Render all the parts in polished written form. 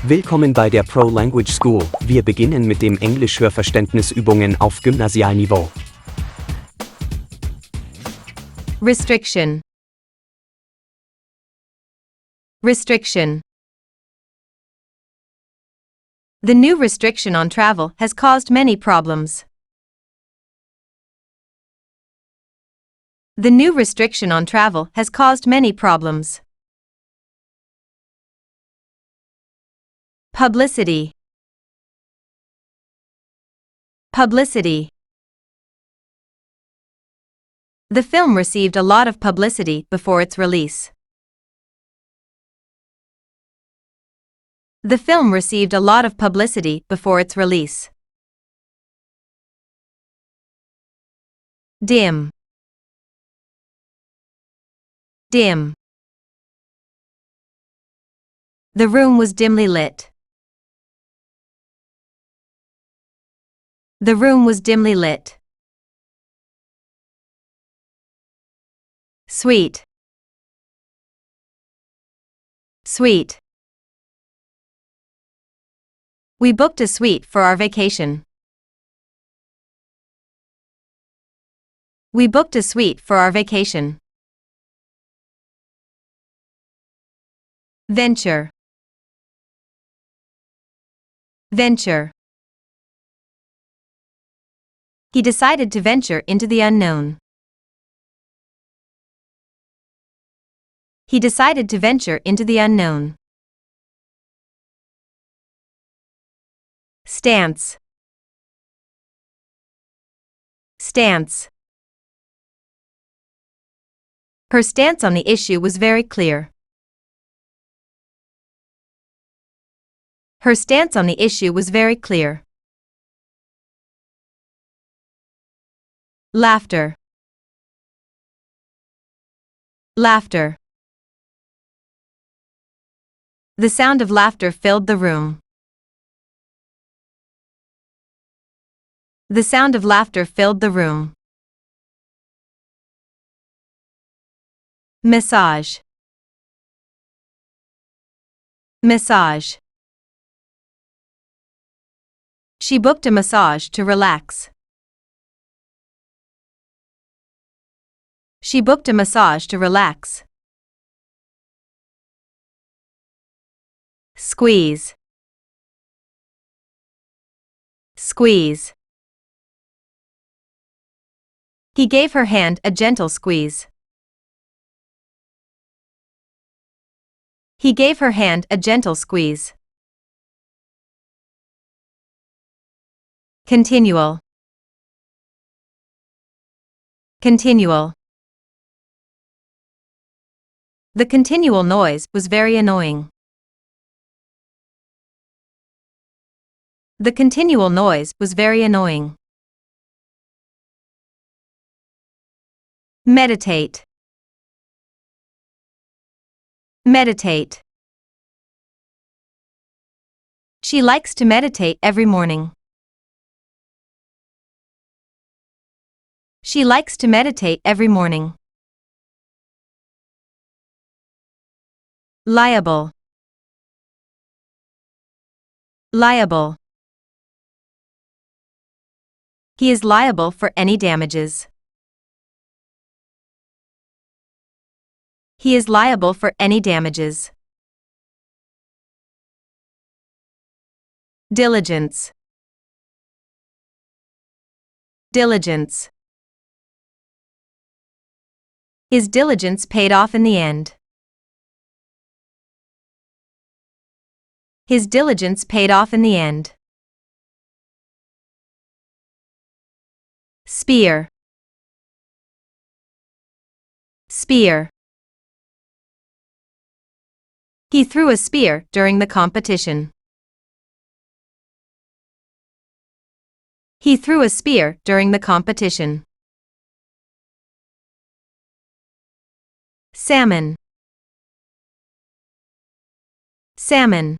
Willkommen bei der Pro Language School. Wir beginnen mit dem Englisch-Hörverständnisübungen auf Gymnasialniveau. Restriction. Restriction. The new restriction on travel has caused many problems. The new restriction on travel has caused many problems. Publicity. Publicity. The film received a lot of publicity before its release. The film received a lot of publicity before its release. Dim. Dim. The room was dimly lit. The room was dimly lit. Sweet. Sweet. We booked a suite for our vacation. We booked a suite for our vacation. Venture. Venture. He decided to venture into the unknown. He decided to venture into the unknown. Stance. Stance. Her stance on the issue was very clear. Her stance on the issue was very clear. Laughter. Laughter. The sound of laughter filled the room. The sound of laughter filled the room. Massage. Massage. She booked a massage to relax. She booked a massage to relax. Squeeze. Squeeze. He gave her hand a gentle squeeze. He gave her hand a gentle squeeze. Continual. Continual. The continual noise was very annoying. The continual noise was very annoying. Meditate. Meditate. She likes to meditate every morning. She likes to meditate every morning. Liable. Liable. He is liable for any damages. He is liable for any damages. Diligence. Diligence. His diligence paid off in the end. His diligence paid off in the end. Spear. Spear. He threw a spear during the competition. He threw a spear during the competition. Salmon. Salmon.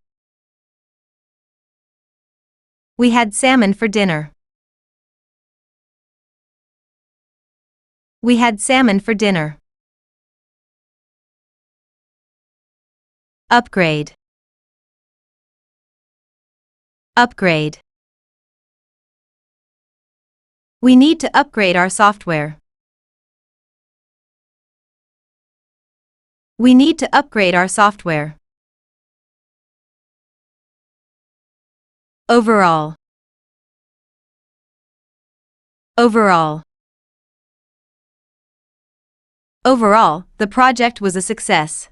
We had salmon for dinner. We had salmon for dinner. Upgrade. Upgrade. We need to upgrade our software. We need to upgrade our software. Overall. Overall. Overall, the project was a success.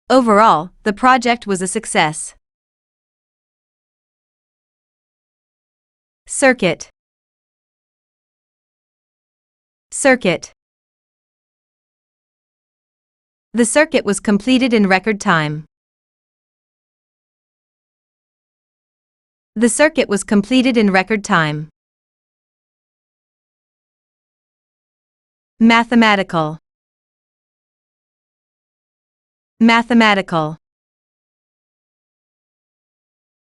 Overall, the project was a success. Circuit. Circuit. The circuit was completed in record time. The circuit was completed in record time. Mathematical. Mathematical.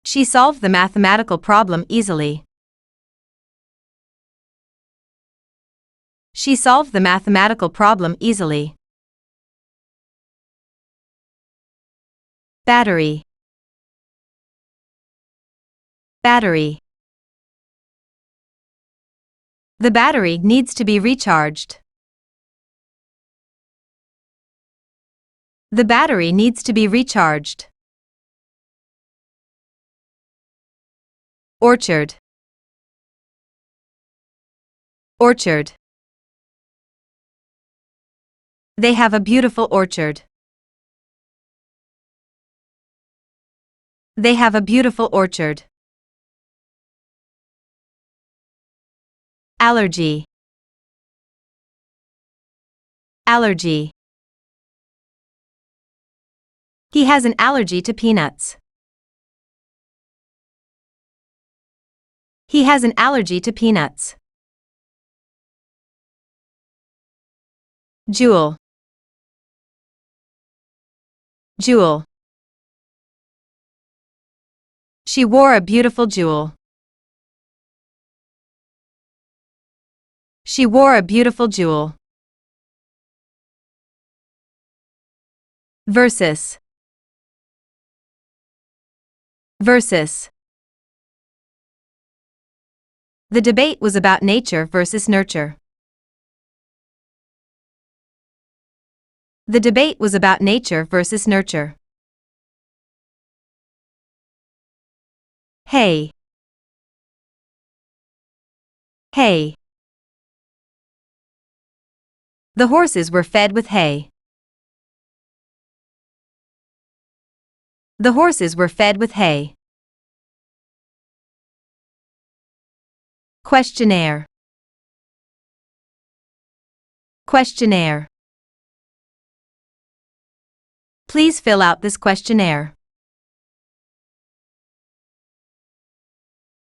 She solved the mathematical problem easily. She solved the mathematical problem easily. Battery. Battery. The battery needs to be recharged. The battery needs to be recharged. Orchard. Orchard. They have a beautiful orchard. They have a beautiful orchard. Allergy. Allergy. He has an allergy to peanuts. He has an allergy to peanuts. Jewel. Jewel. She wore a beautiful jewel. She wore a beautiful jewel. Versus. Versus. The debate was about nature versus nurture. The debate was about nature versus nurture. Hay. Hay. The horses were fed with hay. The horses were fed with hay. Questionnaire. Questionnaire. Please fill out this questionnaire.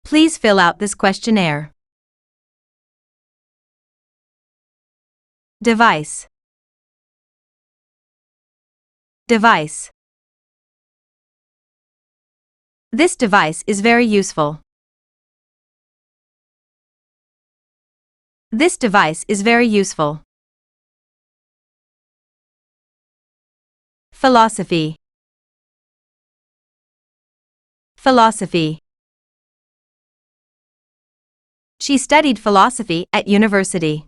Please fill out this questionnaire. Device. Device. This device is very useful. This device is very useful. Philosophy. Philosophy. She studied philosophy at university.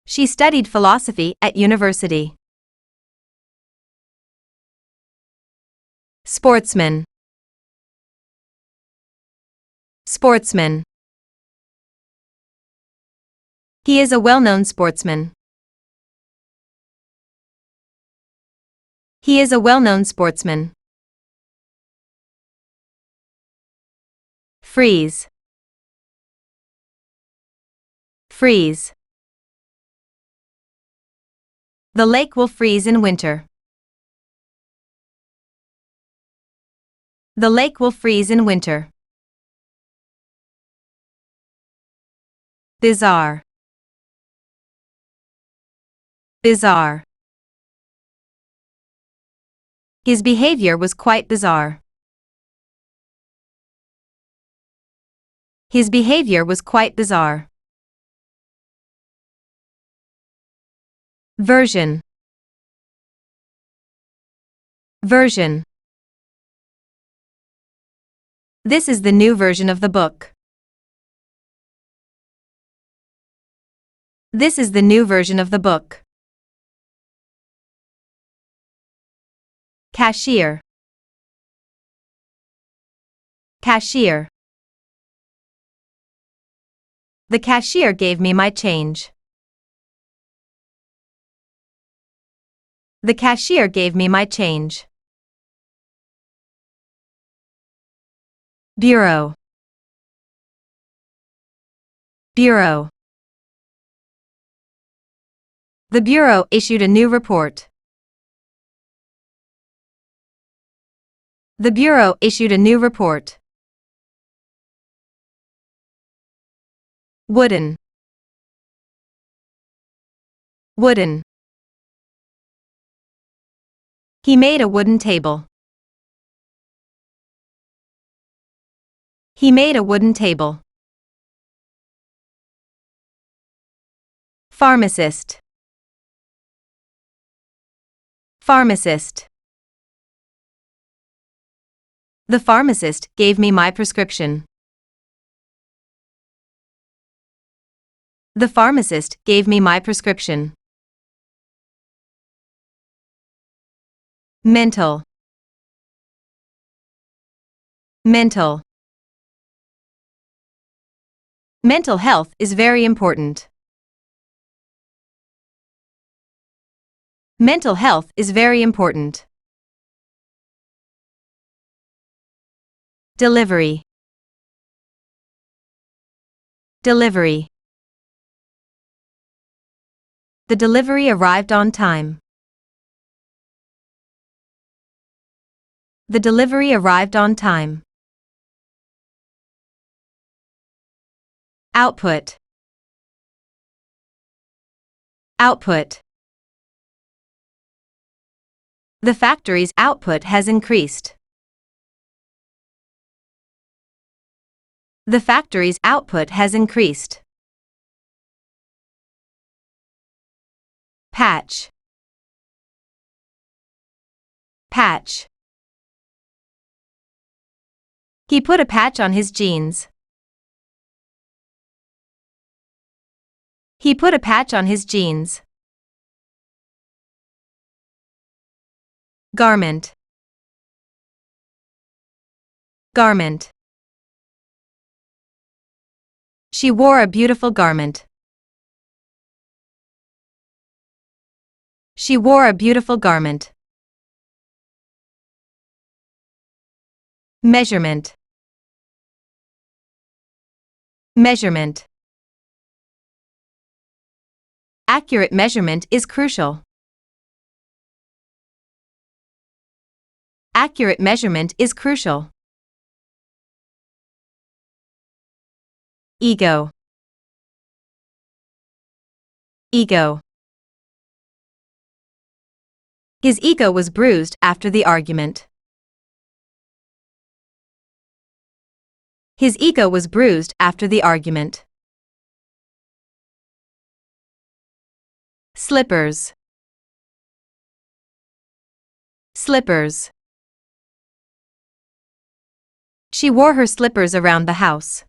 She studied philosophy at university. Sportsman. Sportsman. He is a well-known sportsman. He is a well-known sportsman. Freeze. Freeze. The lake will freeze in winter. The lake will freeze in winter. Bizarre. Bizarre. His behavior was quite bizarre. His behavior was quite bizarre. Version. Version. This is the new version of the book. This is the new version of the book. Cashier. Cashier. The cashier gave me my change. The cashier gave me my change. Bureau. Bureau. The Bureau issued a new report. The Bureau issued a new report. Wooden. Wooden. He made a wooden table. He made a wooden table. Pharmacist. Pharmacist. The pharmacist gave me my prescription. The pharmacist gave me my prescription. Mental. Mental. Mental health is very important. Mental health is very important. Delivery. Delivery. The delivery arrived on time. The delivery arrived on time. Output. Output. The factory's output has increased. The factory's output has increased. Patch. Patch. He put a patch on his jeans. He put a patch on his jeans. Garment. Garment. She wore a beautiful garment. She wore a beautiful garment. Measurement. Measurement. Accurate measurement is crucial. Accurate measurement is crucial. Ego. Ego. His ego was bruised after the argument. His ego was bruised after the argument. Slippers. Slippers. She wore her slippers around the house.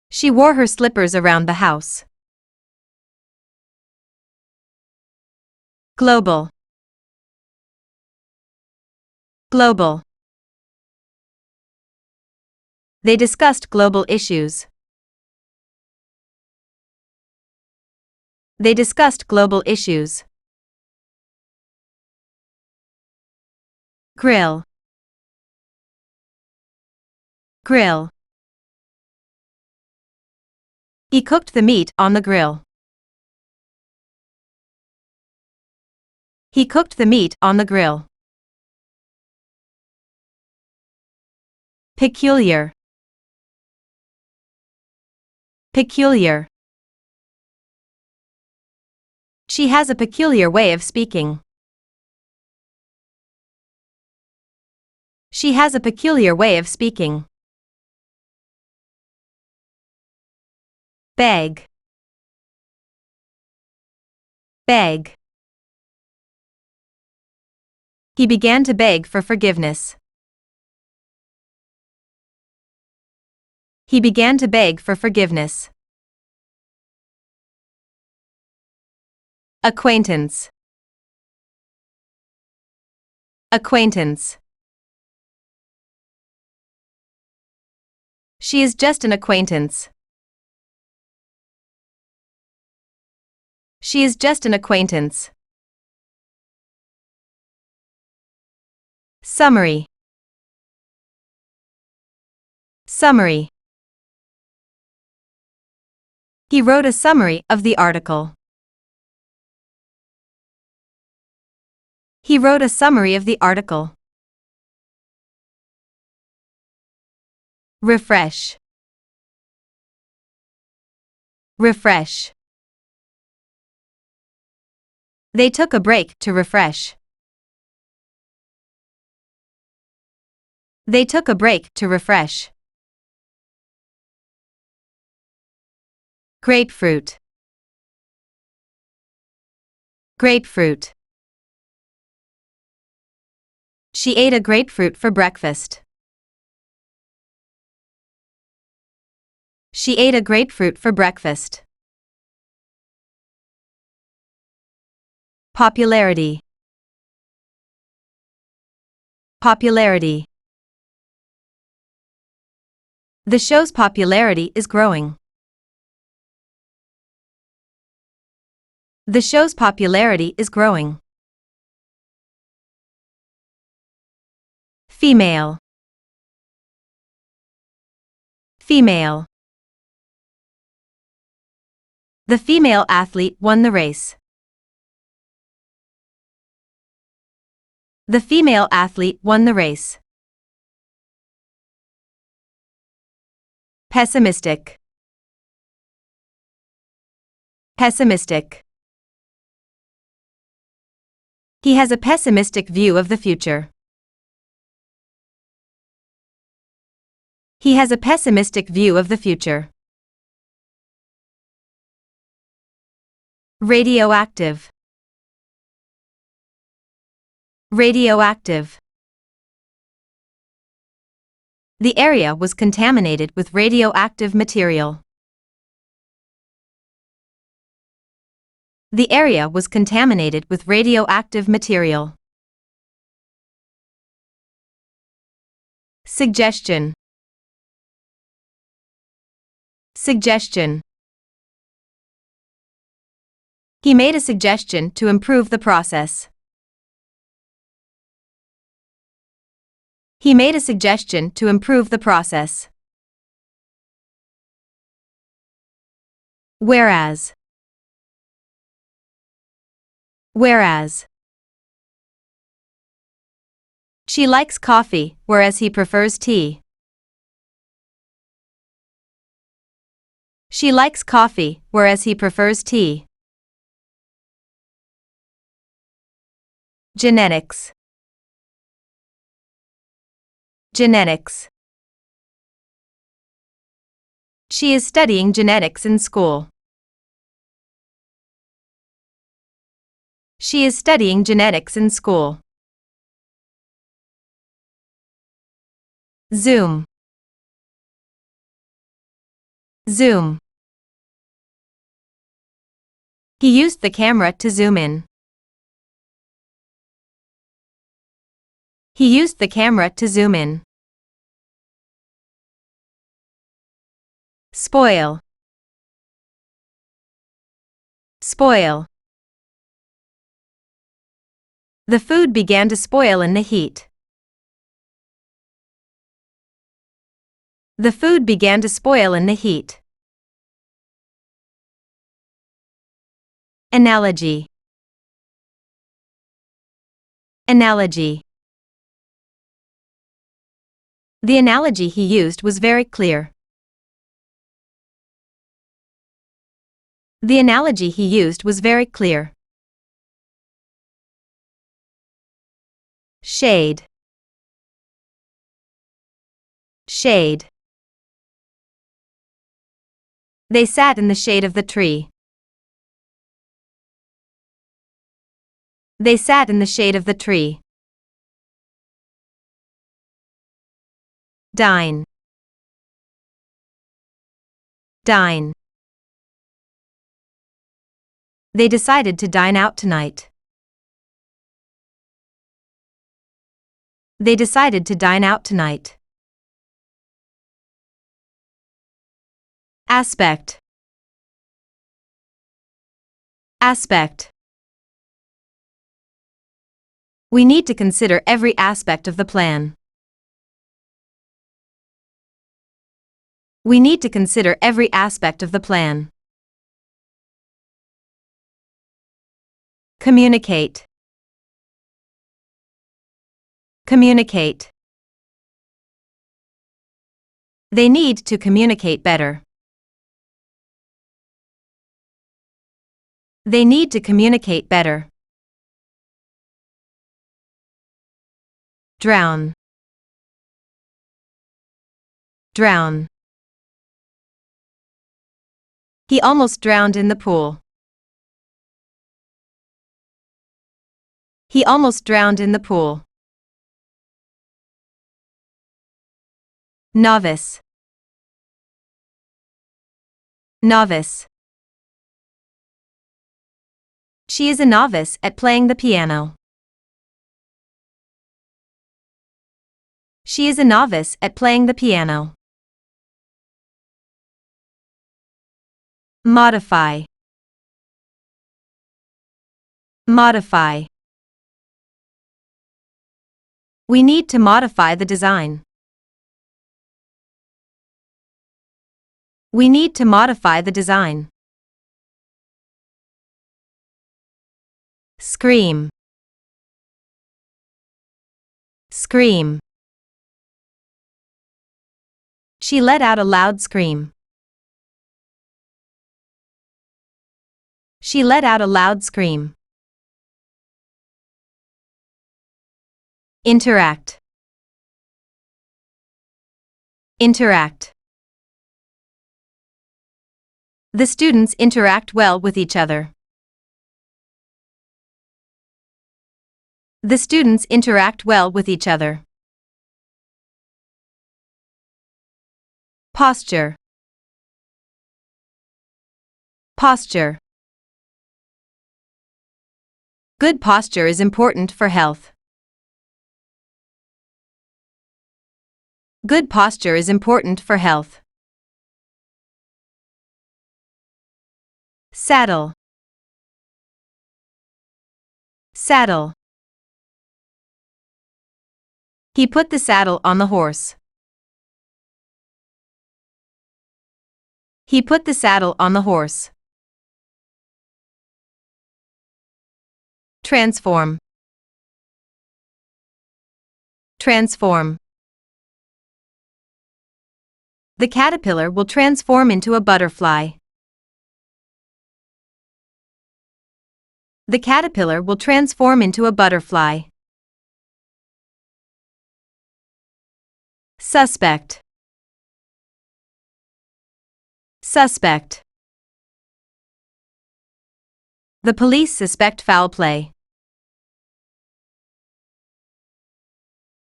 She wore her slippers around the house. Global. Global. They discussed global issues. They discussed global issues. Grill. Grill. He cooked the meat on the grill. He cooked the meat on the grill. Peculiar. Peculiar. She has a peculiar way of speaking. She has a peculiar way of speaking. Beg. Beg. He began to beg for forgiveness. He began to beg for forgiveness. Acquaintance. Acquaintance. She is just an acquaintance. She is just an acquaintance. Summary. Summary. He wrote a summary of the article. He wrote a summary of the article. Refresh. Refresh. They took a break to refresh. They took a break to refresh. Grapefruit. Grapefruit. She ate a grapefruit for breakfast. She ate a grapefruit for breakfast. Popularity. Popularity. The show's popularity is growing. The show's popularity is growing. Female. Female. The female athlete won the race. The female athlete won the race. Pessimistic. Pessimistic. He has a pessimistic view of the future. He has a pessimistic view of the future. Radioactive. Radioactive. The area was contaminated with radioactive material. The area was contaminated with radioactive material. Suggestion. Suggestion. He made a suggestion to improve the process. He made a suggestion to improve the process. Whereas. Whereas. She likes coffee, whereas he prefers tea. She likes coffee, whereas he prefers tea. Genetics. Genetics. She is studying genetics in school. She is studying genetics in school. Zoom. Zoom. He used the camera to zoom in. He used the camera to zoom in. Spoil. Spoil. The food began to spoil in the heat. The food began to spoil in the heat. Analogy. Analogy. The analogy he used was very clear. The analogy he used was very clear. Shade. Shade. They sat in the shade of the tree. They sat in the shade of the tree. Dine. Dine. They decided to dine out tonight. They decided to dine out tonight. Aspect. Aspect. We need to consider every aspect of the plan. We need to consider every aspect of the plan. Communicate. Communicate. They need to communicate better. They need to communicate better. Drown. Drown. He almost drowned in the pool. He almost drowned in the pool. Novice. Novice. She is a novice at playing the piano. She is a novice at playing the piano. Modify. Modify. We need to modify the design. We need to modify the design. Scream. Scream. She let out a loud scream. She let out a loud scream. Interact. Interact. The students interact well with each other. The students interact well with each other. Posture. Posture. Good posture is important for health. Good posture is important for health. Saddle. Saddle. He put the saddle on the horse. He put the saddle on the horse. Transform. Transform. The caterpillar will transform into a butterfly. The caterpillar will transform into a butterfly. Suspect. Suspect. The police suspect foul play.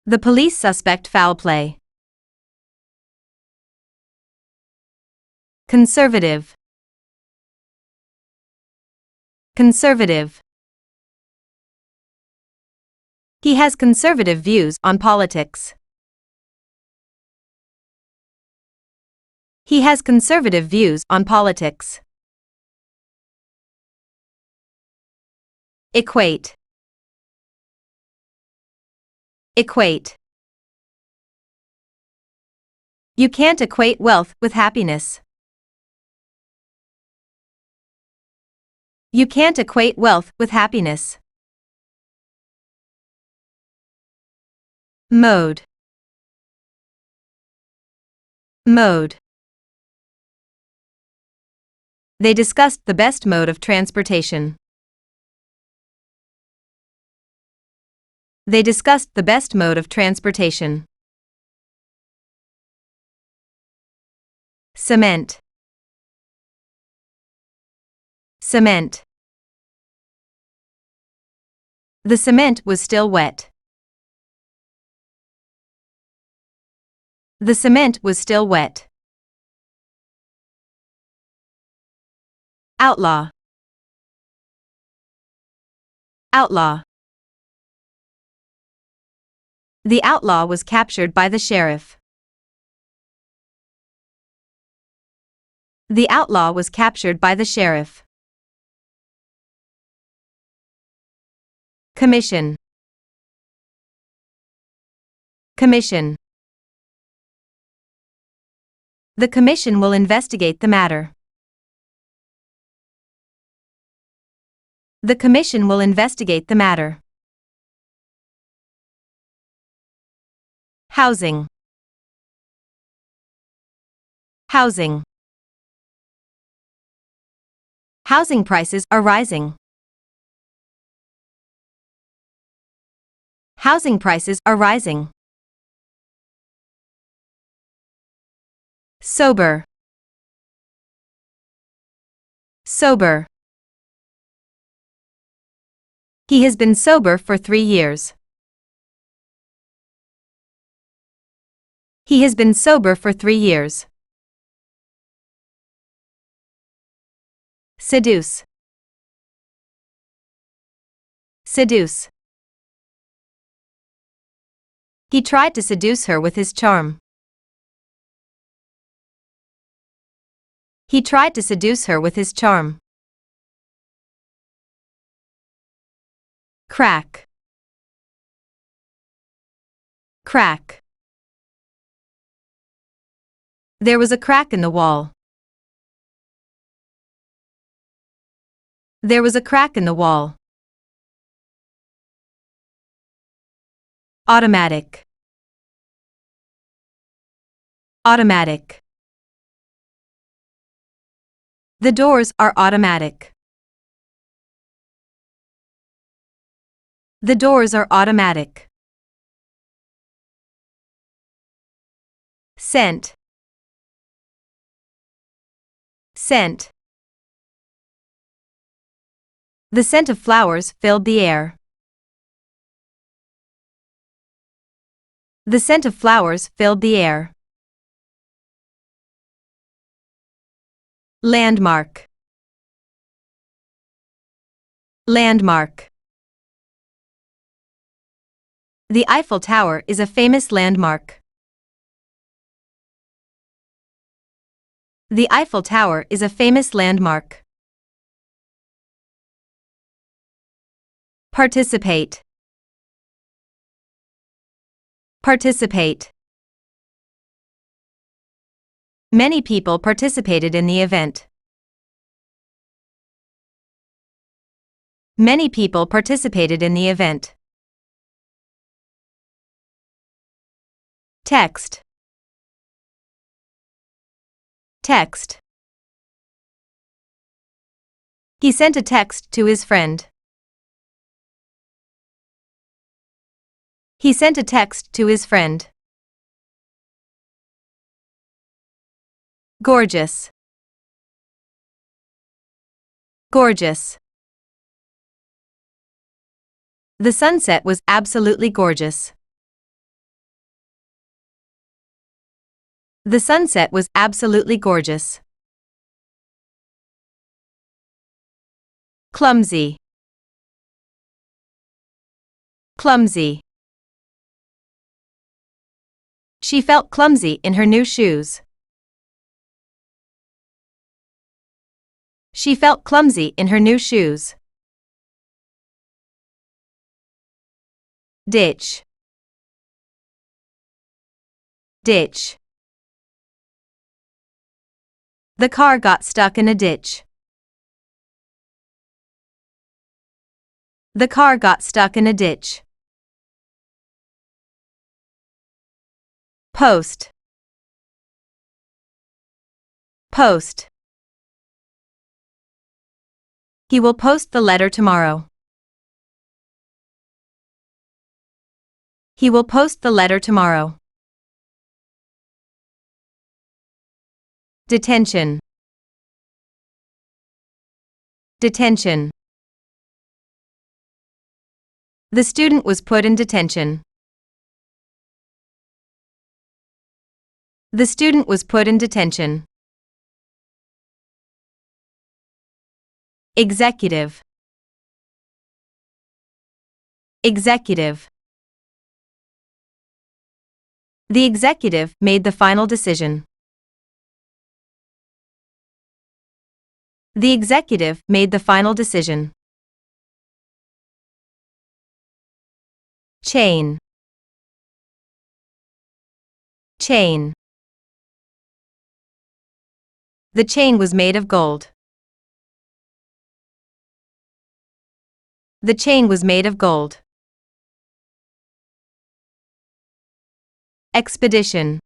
The police suspect foul play. Conservative. Conservative. He has conservative views on politics. He has conservative views on politics. Equate. Equate. You can't equate wealth with happiness. You can't equate wealth with happiness. Mode. Mode. They discussed the best mode of transportation. They discussed the best mode of transportation. Cement. Cement. The cement was still wet. The cement was still wet. Outlaw. Outlaw. The outlaw was captured by the sheriff. The outlaw was captured by the sheriff. Commission. Commission. The commission will investigate the matter. The commission will investigate the matter. Housing. Housing. Housing prices are rising. Housing prices are rising. Sober. Sober. He has been sober for 3 years. He has been sober for 3 years. Seduce. Seduce. He tried to seduce her with his charm. He tried to seduce her with his charm. Crack. Crack. There was a crack in the wall. There was a crack in the wall. Automatic. Automatic. The doors are automatic. The doors are automatic. Scent. Scent. The scent of flowers filled the air. The scent of flowers filled the air. Landmark. Landmark. The Eiffel Tower is a famous landmark. The Eiffel Tower is a famous landmark. Participate. Participate. Many people participated in the event. Many people participated in the event. Text. Text. He sent a text to his friend. He sent a text to his friend. Gorgeous. Gorgeous. The sunset was absolutely gorgeous. The sunset was absolutely gorgeous. Clumsy. Clumsy. She felt clumsy in her new shoes. She felt clumsy in her new shoes. Ditch. Ditch. The car got stuck in a ditch. The car got stuck in a ditch. Post. Post. He will post the letter tomorrow. He will post the letter tomorrow. Detention. Detention. The student was put in detention. The student was put in detention. Executive. Executive. The executive made the final decision. The executive made the final decision. Chain. Chain. The chain was made of gold. The chain was made of gold. Expedition.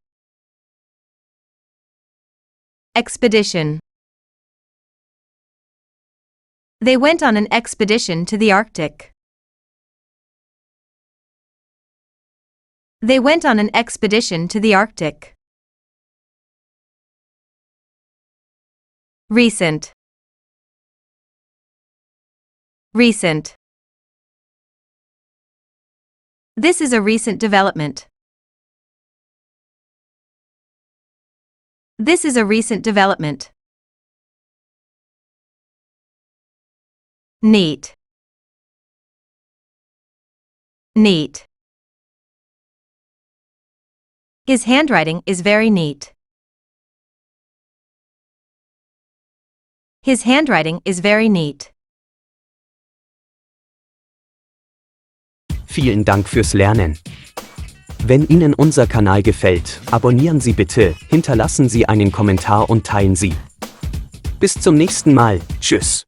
Expedition. They went on an expedition to the Arctic. They went on an expedition to the Arctic. Recent. Recent. This is a recent development. This is a recent development. Neat. Neat. His handwriting is very neat. His handwriting is very neat. Vielen Dank fürs Lernen. Wenn Ihnen unser Kanal gefällt, abonnieren Sie bitte, hinterlassen Sie einen Kommentar und teilen Sie. Bis zum nächsten Mal, tschüss.